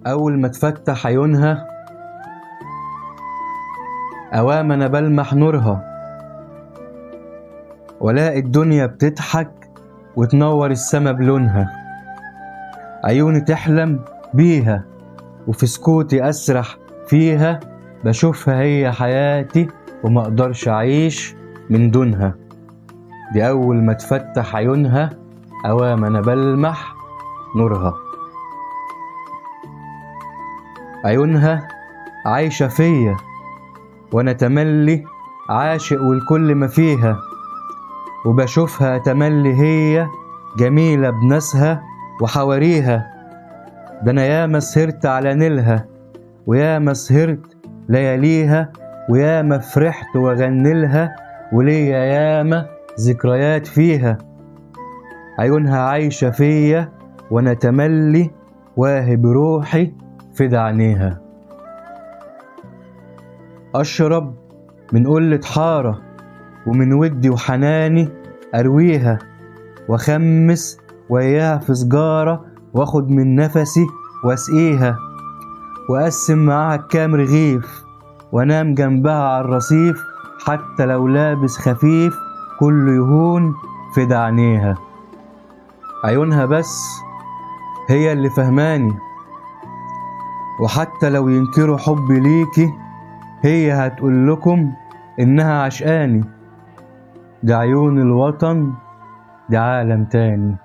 أول ما تفتح عيونها أوام أنا بلمح نورها، ولاقي الدنيا بتضحك وتنور السما بلونها. عيوني تحلم بيها وفي سكوتي أسرح فيها، بشوفها هي حياتي ومقدرش أعيش من دونها. دي أول ما تفتح عيونها أوام أنا بلمح نورها. عيونها عايشة فيا وأنا تملي عاشق والكل ما فيها، وبشوفها تملي هي جميلة بناسها وحواريها. ده أنا ياما سهرت على نيلها وياما سهرت لياليها، وياما فرحت وغنلها وليا ياما ذكريات فيها. عيونها عايشة فيا وأنا تملي واهب روحي في عينيها. أشرب من قلة حارة ومن ودي وحناني أرويها، وأخمس وياها في سجارة واخد من نفسي واسقيها، وأقسم معاها كام رغيف وانام جنبها على الرصيف، حتى لو لابس خفيف كله يهون في عينيها. عيونها بس هي اللي فهماني، وحتى لو ينكروا حبي ليكي هي هتقول لكم إنها عشقاني. دي عيون الوطن، دي عالم تاني.